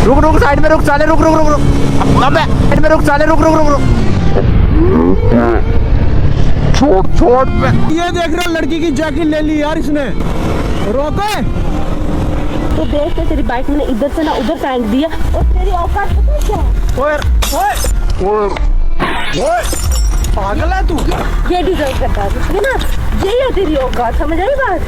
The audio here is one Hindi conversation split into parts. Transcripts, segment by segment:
रुक रुक साइड में रुक साले, रुक रुक रुक रुक, अबे साइड में रुक साले, रुक रुक रुक रुक, छोड़ छोड़। ये देख रहे हो लड़की की जैकेट ले ली यार इसने, रोको। तो देख के तेरी बाइक मैंने इधर से ना उधर फेंक दिया और तेरी औकात पता है क्या? ओए पागल है तू, ये डिजर्व करता है तुझे ना, यही है तेरी औकात, समझ आई बात?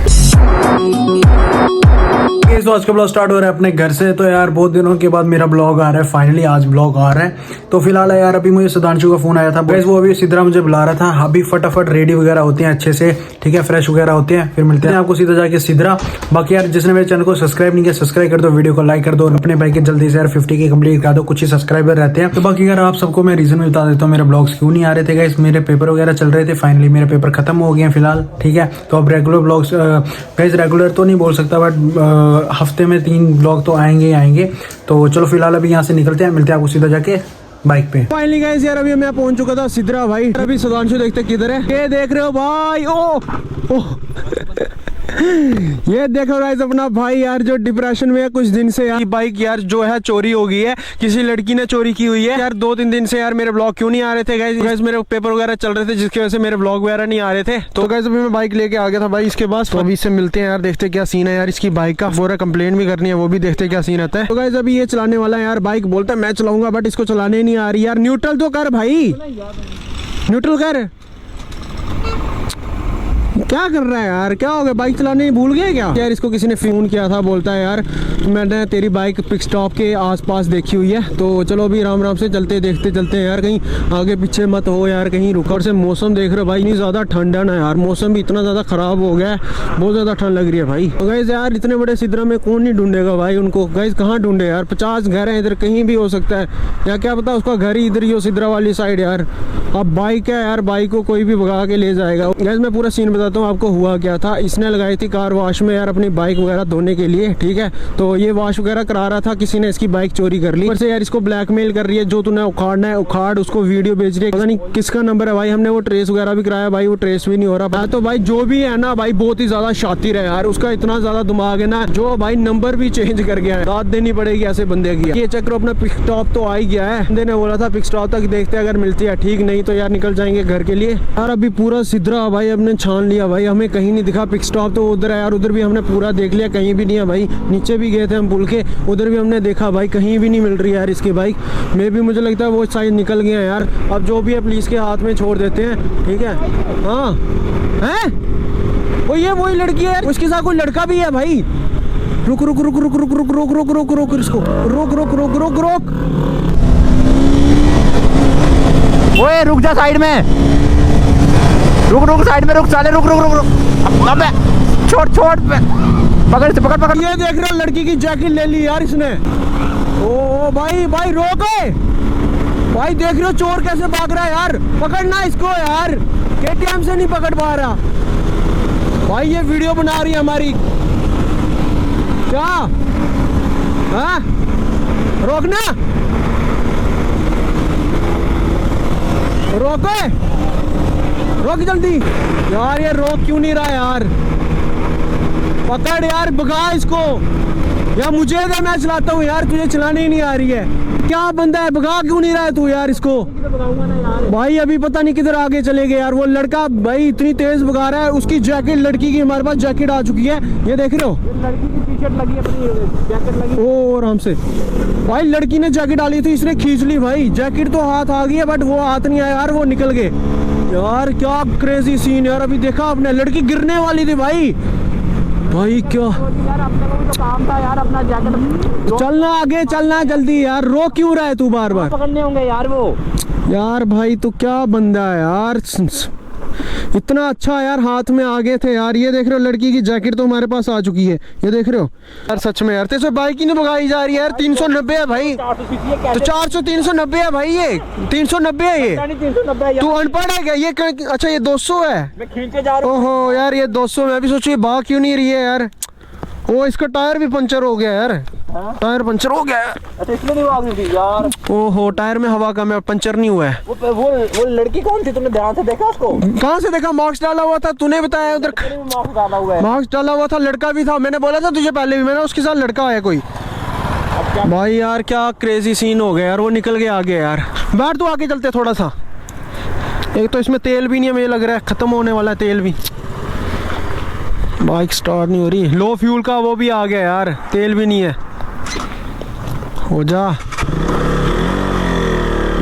तो आज का ब्लॉग स्टार्ट हो रहा है अपने घर से। तो यार बहुत दिनों के बाद मेरा ब्लॉग आ रहा है, फाइनली आज ब्लॉग आ रहा है। तो फिलहाल यार अभी मुझे सुधांशु का फोन आया था, वो अभी सिद्धरा मुझे बुला रहा था। अभी फटाफट रेडी वगैरह होते हैं अच्छे से, ठीक है, फ्रेश वगैरह होते हैं, फिर मिलते हैं आपको सीधा जाके सिद्धरा। बाकी यार जिसने मेरे चैनल को सब्सक्राइब नहीं किया, सब्सक्राइब कर दो, वीडियो को लाइक कर दो और अपने भाई के जल्दी से यार 50 के कंप्लीट कर दो, कुछ ही सब्सक्राइबर रहते हैं। तो बाकी यार आप सबको मैं रीजन बता देता हूँ मेरे ब्लॉग्स क्यों नहीं आ रहे थे गाइस। मेरे पेपर वगैरह चल रहे थे, फाइनली मेरे पेपर खत्म हो गए हैं फिलहाल, ठीक है। तो अब रेगुलर ब्लॉग्स गाइस, रेगुलर तो नहीं बोल सकता बट हफ्ते में 3 ब्लॉग तो आएंगे ही आएंगे। तो चलो फिलहाल अभी यहाँ से निकलते हैं, मिलते हैं आपको सीधा जाके बाइक पे। फाइनली गाइस यार अभी मैं पहुंच चुका था सिद्धरा भाई। अभी सुधांशु देखते किधर है, ये देख रहे हो भाई, ओ ये देखो गाइस अपना भाई यार जो डिप्रेशन में है कुछ दिन से यार। बाइक यार जो है चोरी हो गई है, किसी लड़की ने चोरी की हुई है यार। 2-3 दिन से यार मेरे ब्लॉग क्यों नहीं आ रहे थे गाइस, मेरे पेपर वगैरह चल रहे थे जिसकी वजह से मेरे ब्लॉग वगैरह नहीं आ रहे थे। तो गाइस अभी मैं बाइक लेके आ गया था भाई इसके पास। तो अभी इससे मिलते हैं यार, देखते क्या सीन है यार इसकी बाइक का। पूरा कंप्लेंट भी करनी है, वो भी देखते क्या सीन आता है। तो गाइस अभी ये चलाने वाला है यार बाइक, बोलता है मैं चलाऊंगा बट इसको चलाने नहीं आ रही यार। न्यूट्रल तो कर भाई, न्यूट्रल कर। क्या कर रहा है यार, क्या हो गया, बाइक चलाने ही भूल गए क्या यार? इसको किसी ने फोन किया था, बोलता है यार मैंने तेरी बाइक पिक स्टॉप के आसपास देखी हुई है। तो चलो अभी राम राम से चलते देखते चलते हैं यार, कहीं आगे पीछे मत हो यार कहीं रुका। और से मौसम देख रहे हो भाई, इतनी ज़्यादा ठंड है ना यार, मौसम भी इतना ज़्यादा ख़राब हो गया है, बहुत ज़्यादा ठंड लग रही है भाई। तो गाइस यार इतने बड़े सिद्धरा में कौन नहीं ढूंढेगा भाई उनको, गाइस कहाँ ढूंढे यार, 50 घर हैं इधर, कहीं भी हो सकता है या क्या पता उसका घर ही इधर ही हो सिद्धरा वाली साइड यार। अब बाइक है यार, बाइक को कोई भी भगा के ले जाएगा। गाइस मैं पूरा सीन बताता हूँ आपको, हुआ क्या था, इसने लगाई थी कार वॉश में यार अपनी बाइक वगैरह धोने के लिए, ठीक है। तो ये वॉश वगैरह करा रहा था, किसी ने इसकी बाइक चोरी कर ली। ऊपर से यार इसको ब्लैकमेल कर रही है, जो तूने उखाड़ना है उखाड़, उसको वीडियो भेज रही है, पता नहीं किसका नंबर है भाई। हमने वो ट्रेस वगैरह भी कराया भाई, वो ट्रेस भी नहीं हो रहा। तो भाई जो भी है ना भाई बहुत ही ज्यादा शातिर है यार, उसका इतना ज्यादा दिमाग है ना, जो भाई नंबर भी चेंज कर गया है। दाद देनी पड़ेगी ऐसे बंदे की। ये चक्कर अपना पिक स्टॉप तो आ ही गया है, बंदे ने बोला था पिक स्टॉप तक देखते अगर मिलती है ठीक, नहीं तो यार निकल जाएंगे घर के लिए यार। अभी पूरा सिद्धरा भाई हमने छान लिया भाई, हमें कहीं नहीं दिखा। पिक स्टॉप तो उधर है यार, उधर भी हमने पूरा देख लिया, कहीं भी नहीं है भाई। नीचे भी गए थे हम पुल के, उधर भी हमने देखा भाई, कहीं भी नहीं मिल रही यार इसकी बाइक। मैं भी मुझे लगता है वो शायद निकल गया यार। अब जो भी है पुलिस के हाथ में छोड़ देते हैं, ठीक है। हाँ है वो, ये वही लड़की है यार, उसके साथ कोई लड़का भी है भाई। रुक रुक रुक रुक रुक रुक रुक रुक रुक रुक इसको रुक रुक रुक रुक रुक। ओए रुक जा साइड में, रुक रुक साइड में रुक साले, रुक रुक रुक रुक, अबे छोड़ छोड़, पकड़ से पकड़ पकड़। ये देख रहे हो लड़की की जैकेट ले ली यार इसने। ओ भाई भाई रोको भाई, देख रहे हो चोर कैसे भाग रहा है यार, पकड़ना इसको यार, केटीएम से नहीं पकड़ पा रहा भाई। ये वीडियो बना रही है हमारी क्या? हाँ रोकना, रोको, रोक जल्दी यार। ये रोक क्यों नहीं रहा यार, पकड़ यार, भगा इसको या मुझे दे, मैं चलाता हूँ यार, तुझे चलाने ही नहीं आ रही है। क्या बंदा है, भगा क्यों नहीं रहा है तू यार इसको? भाई अभी पता नहीं किधर आगे चले गए यार। वो लड़का भाई इतनी तेज भगा रहा है, उसकी जैकेट, लड़की की हमारे पास जैकेट आ चुकी है, ये देख रहे हो, लड़की की टी शर्ट लगी है, अपनी जैकेट लगी। ओ आराम से भाई, लड़की ने जैकेट डाली थी, इसने खींच ली भाई, जैकेट तो हाथ आ गई है बट वो हाथ नहीं आया यार, वो निकल गए यार। क्या क्रेजी सीन यार, अभी देखा आपने, लड़की गिरने वाली थी भाई। भाई क्या यार, अपने को भी तो काम था यार अपना जैकेट। चलना आगे, चलना जल्दी यार, रो क्यों रहा है तू बार बार? पकड़ने होंगे यार वो यार। भाई तू क्या बंदा है यार, इतना अच्छा यार, हाथ में आगे थे यार। ये देख रहे हो लड़की की जैकेट तो हमारे पास आ चुकी है, ये देख रहे हो यार। सच में यार तेरे से बाइक ही नहीं भगाई जा रही है यार। 390 है भाई, तो 400 390 है भाई, ये 390 है ये। तू अनपढ़ है क्या? ये अच्छा ये 200 है, मैं खींचे जा रहा हूँ। ओहो यार ये 200, मैं भी सोचू ये भाग क्यों नहीं रही है यार। वो इसका टायर भी पंचर हो गया यार, टायर पंचर हो गया। अच्छा इसलिए नहीं भाग रही थी यार। ओहो टायर में हवा कम है, पंचर नहीं हुआ है। वो लड़की कौन थी, तुमने ध्यान से देखा उसको? कहाँ से देखा, मास्क डाला हुआ था, तूने बताया उधर मास्क डाला हुआ है। मास्क डाला हुआ था, लड़का भी था, मैंने बोला था तुझे पहले भी, मैंने उसके साथ लड़का आया कोई। अब भाई यार क्या क्रेजी सीन हो गया यार, वो निकल गया आगे यार। बैठ तो आगे चलते थोड़ा सा। एक तो इसमें तेल भी नहीं है, मुझे लग रहा है ख़त्म होने वाला है तेल भी। बाइक स्टार्ट नहीं हो रही, लो फ्यूल का वो भी आ गया यार, तेल भी नहीं है। हो जा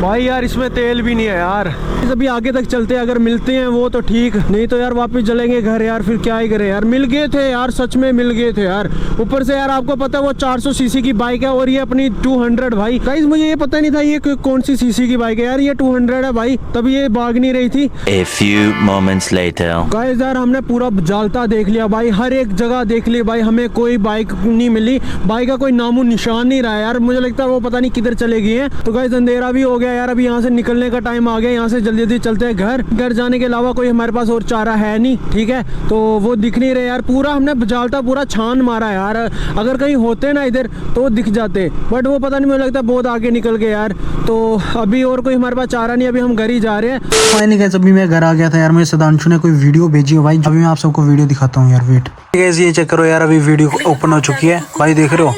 भाई यार, इसमें तेल भी नहीं है यार। अभी आगे तक चलते हैं, अगर मिलते हैं वो तो ठीक, नहीं तो यार वापस चलेंगे घर यार, फिर क्या ही करें यार। मिल गए थे यार, सच में मिल गए थे यार। ऊपर से यार आपको पता है वो 400 सीसी की बाइक है और ये अपनी 200 भाई। गाइस मुझे ये पता नहीं था ये कौन सी सीसी की बाइक है यार, ये 200 है भाई, तभी ये भाग नहीं रही थी। A few moments later. Guys यार हमने पूरा जालता देख लिया भाई, हर एक जगह देख ली भाई, हमें कोई बाइक नहीं मिली, बाइक का कोई नामो निशान नहीं रहा यार। मुझे लगता है वो पता नहीं किधर चले गए हैं। तो गाइस अंधेरा भी हो गया यार, अभी यहाँ से निकलने का टाइम आ गया, यहाँ से जल्दी जल्दी चलते हैं घर जाने के अलावा कोई हमारे पास और चारा है नहीं, ठीक है। तो वो दिख नहीं रहे यार, पूरा हमने जालता पूरा छान मारा यार, अगर कहीं होते ना इधर तो वो दिख जाते, बट वो पता नहीं, मुझे लगता है बहुत आगे निकल गए यार। तो अभी और कोई हमारे पास चारा नहीं, अभी हम घर ही जा रहे हैं। फाइनली गाइस अभी मैं घर आ गया था यार, मुझे सदांशु ने कोई वीडियो भेजी है भाई, अभी मैं आप सबको वीडियो दिखाता हूँ यार, वेट गाइस ये चेक करो यार, अभी वीडियो ओपन हो चुकी है भाई, देख रहे हो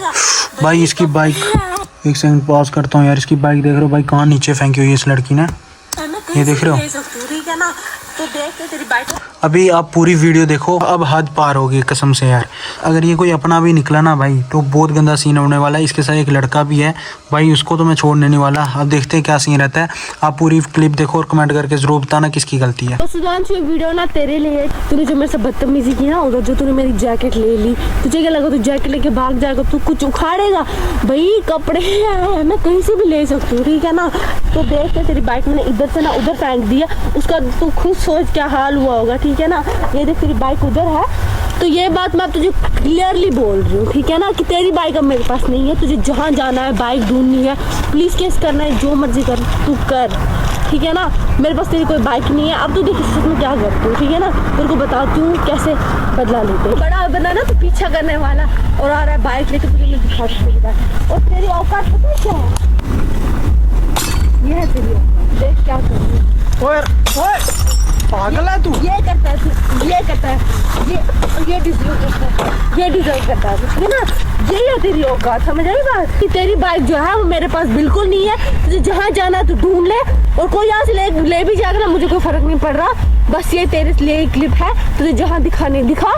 भाई इसकी बाइक, एक सेकंड पॉज करता हूँ यार, इसकी बाइक देख रहे हो भाई कहाँ नीचे फेंकी हुई है इस लड़की ने, ये देख रहे हो। ठीक है ना, तो देख के तेरी बाइक अभी आप पूरी वीडियो देखो, अब हद पार होगी कसम से यार। अगर ये कोई अपना भी निकला ना भाई तो बहुत गंदा सीन होने वाला है। इसके साथ एक लड़का भी है भाई, उसको तो मैं छोड़ने नहीं वाला। अब देखते हैं क्या सीन रहता है, आप पूरी क्लिप देखो और कमेंट करके जरूर बताना किसकी गलती है। तो सुधांशु ये वीडियो ना तेरे लिए, तूने जो मेरे से बदतमीजी की ना उधर, जो तूने मेरी जैकेट ले ली, तुझे क्या लगा तू जैकेट लेके भाग जाएगा, तू कुछ उखाड़ेगा भाई, कपड़े हैं मैं कहीं से भी ले सकती हूँ, ठीक है ना। तो देख के तेरी बाइक मैंने इधर से ना उधर फेंक दिया, उसका तू खुद सोच क्या हाल हुआ होगा, ठीक है ना। ये देख तेरी बाइक उधर है, तो ये बात मैं तुझे क्लियरली बोल रही हूँ, ठीक है ना, कि तेरी बाइक अब मेरे पास नहीं है। तुझे जहाँ जाना है बाइक ढूंढनी है, पुलिस केस करना है, जो मर्जी कर तू कर, ठीक है ना। मेरे पास तेरी कोई बाइक नहीं है, अब तू देख इस में क्या करती हूँ, ठीक है ना। तेरे को बताती हूँ कैसे बदला लेते। बड़ा बंदा ना तो पीछा करने वाला और आ रहा है बाइक लेके, तुझे मैं दिखा सकता। और तेरी औकात पता है क्या है, ये है तेरी औकात, देख क्या कर रही है। पागल है तू, ये करता है तू, ये करता है, ये डिजर्व करता है, ये डिजर्व करता है, ठीक है ना। यही है तेरी औकात, समझ आई बात। कि तेरी बाइक जो है वो मेरे पास बिल्कुल नहीं है, तुझे जहाँ जाना है तू ढूंढ ले, और कोई यहाँ से ले भी जाएगा ना, मुझे कोई फर्क नहीं पड़ रहा। बस ये तेरे लिए क्लिप है, तुझे जहाँ दिखाने दिखा।